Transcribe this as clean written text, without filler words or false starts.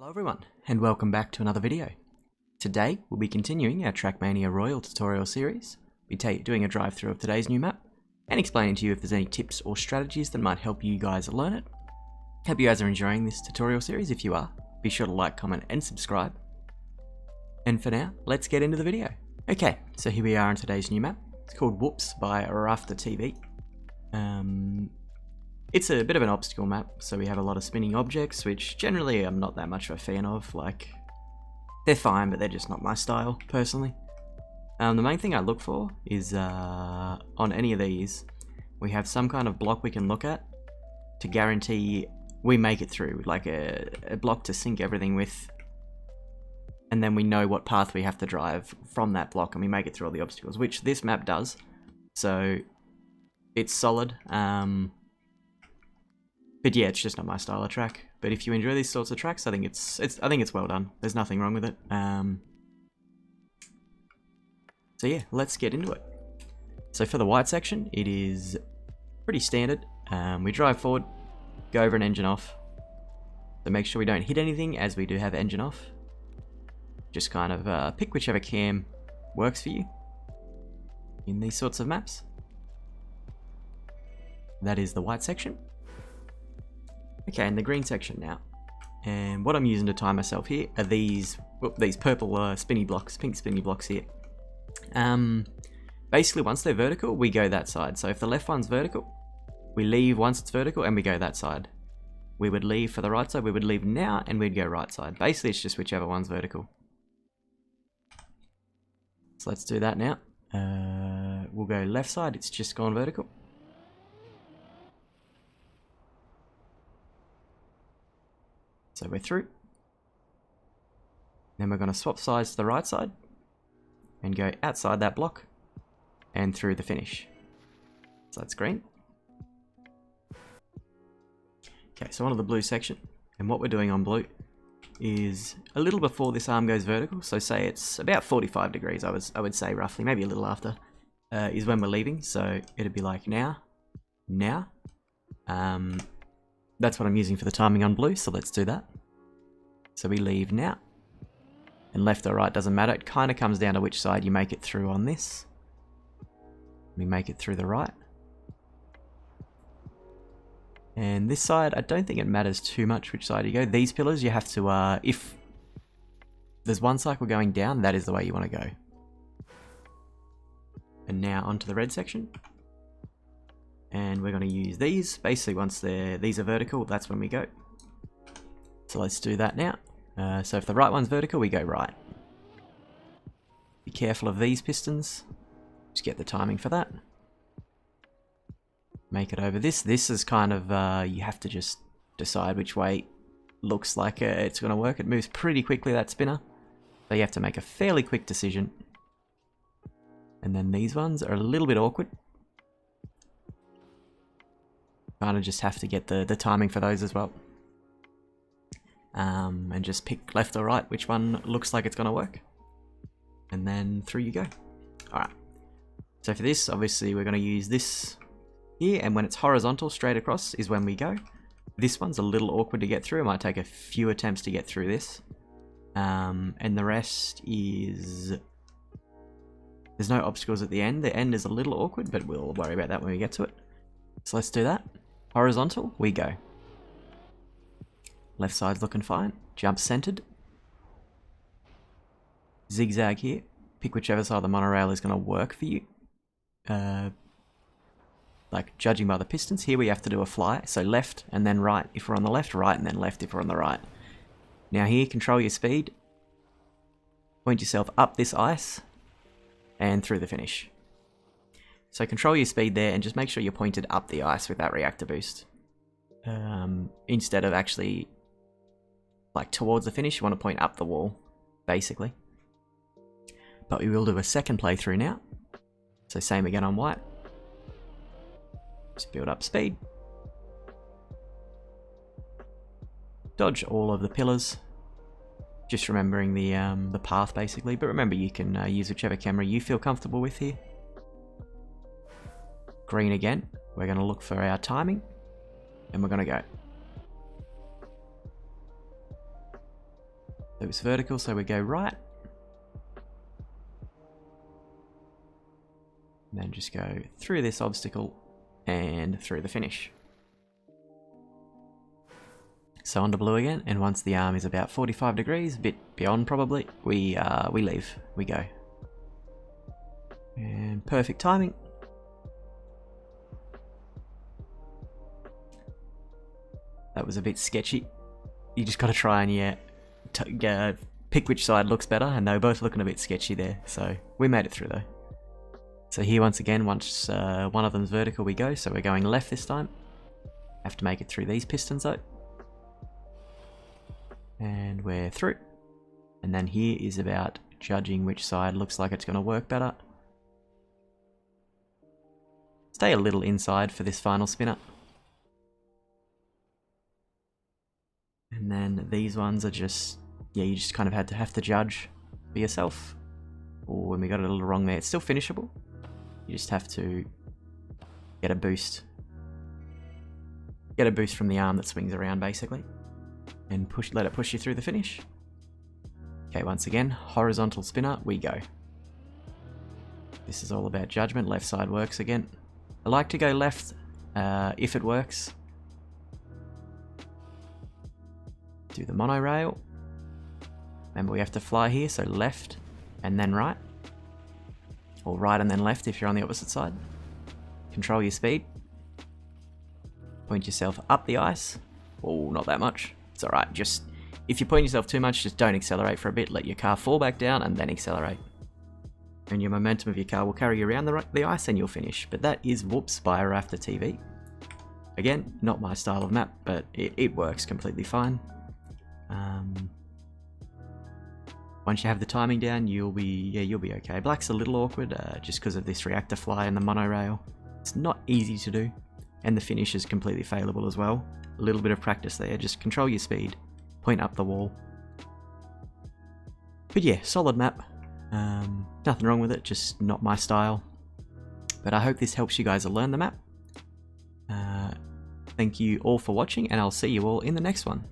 Hello everyone, and welcome back to another video. Today, we'll be continuing our Trackmania Royal tutorial series. We'll be doing a drive-through of today's new map, and explaining to you if there's any tips or strategies that might help you guys learn it. Hope you guys are enjoying this tutorial series. If you are, be sure to like, comment, and subscribe. And for now, let's get into the video. Okay, so here we are on today's new map. It's called Whoops by RaftorTV. It's a bit of an obstacle map, so we have a lot of spinning objects, which generally I'm not that much of a fan of. Like, they're fine, but they're just not my style, personally. The main thing I look for is, on any of these, we have some kind of block we can look at to guarantee we make it through, like a block to sync everything with, and then we know what path we have to drive from that block, and we make it through all the obstacles, which this map does. So, it's solid. But yeah, it's just not my style of track. But if you enjoy these sorts of tracks, I think it's well done. There's nothing wrong with it. So yeah, let's get into it. So for the white section, it is pretty standard. We drive forward, go over an engine off. So make sure we don't hit anything as we do have engine off. Just kind of pick whichever cam works for you in these sorts of maps. That is the white section. Okay, in the green section now, and what I'm using to time myself here are these purple spinny blocks, pink spinny blocks here. Basically, once they're vertical, we go that side. So if the left one's vertical, we leave once it's vertical and we go that side. We would leave for the right side, we would leave now and we'd go right side. Basically, it's just whichever one's vertical. So let's do that now. We'll go left side, it's just gone vertical. So we're through. Then we're going to swap sides to the right side and go outside that block and through the finish. So that's green. Okay, so onto the blue section. And what we're doing on blue is a little before this arm goes vertical. So say it's about 45 degrees, I would say roughly, maybe a little after, is when we're leaving. So it'd be like now. That's what I'm using for the timing on blue, so let's do that. So we leave now. And left or right doesn't matter, it kind of comes down to which side you make it through on this. We make it through the right. And this side, I don't think it matters too much which side you go. These pillars, you have to, if there's one cycle going down, that is the way you want to go. And now onto the red section. And we're going to use these. Basically, once these are vertical, that's when we go. So let's do that now. So if the right one's vertical, we go right. Be careful of these pistons. Just get the timing for that. Make it over this. This is kind of, you have to just decide which way looks like it's going to work. It moves pretty quickly, that spinner. So you have to make a fairly quick decision. And then these ones are a little bit awkward. Kind of just have to get the timing for those as well. And just pick left or right, which one looks like it's going to work. And then through you go. Alright. So for this, obviously we're going to use this here, and when it's horizontal straight across is when we go. This one's a little awkward to get through. It might take a few attempts to get through this. And the rest is... There's no obstacles at the end. The end is a little awkward, but we'll worry about that when we get to it. So let's do that. Horizontal, we go. Left side's looking fine. Jump centered. Zigzag here. Pick whichever side of the monorail is going to work for you. Like judging by the pistons, here we have to do a fly. So left and then right if we're on the left, right and then left if we're on the right. Now here, control your speed. Point yourself up this ice and through the finish. So control your speed there and just make sure you're pointed up the ice with that reactor boost. Instead of actually like towards the finish, you want to point up the wall, basically. But we will do a second playthrough now. So same again on white. Just build up speed. Dodge all of the pillars. Just remembering the path basically. But remember, you can use whichever camera you feel comfortable with here. Green again. We're going to look for our timing. And we're going to go. It was vertical, so we go right. And then just go through this obstacle and through the finish. So onto blue again, and once the arm is about 45 degrees, a bit beyond probably, we leave, we go. And perfect timing. That was a bit sketchy. You just got to try and pick which side looks better, and they were both looking a bit sketchy there. So we made it through though. So here once again, once one of them's vertical, we go. So we're going left this time. Have to make it through these pistons though. And we're through. And then here is about judging which side looks like it's going to work better. Stay a little inside for this final spinner. And then these ones are just, yeah, you just kind of have to judge for yourself. Or when we got it a little wrong there, it's still finishable. You just have to get a boost. Get a boost from the arm that swings around basically. And let it push you through the finish. Okay, once again, horizontal spinner, we go. This is all about judgment. Left side works again. I like to go left if it works. Do the monorail. Remember, we have to fly here, so left and then right. Or right and then left if you're on the opposite side. Control your speed. Point yourself up the ice. Oh, not that much. It's alright, just if you point yourself too much, just don't accelerate for a bit. Let your car fall back down and then accelerate. And your momentum of your car will carry you around the ice and you'll finish. But that is Whoops by RaftorTV. Again, not my style of map, but it works completely fine. Once you have the timing down, you'll be okay. Black's a little awkward just because of this reactor fly and the monorail. It's not easy to do, and the finish is completely failable as well. A little bit of practice there. Just control your speed, point up the wall. But yeah, solid map. Nothing wrong with it, just not my style. But I hope this helps you guys learn the map. Thank you all for watching, and I'll see you all in the next one.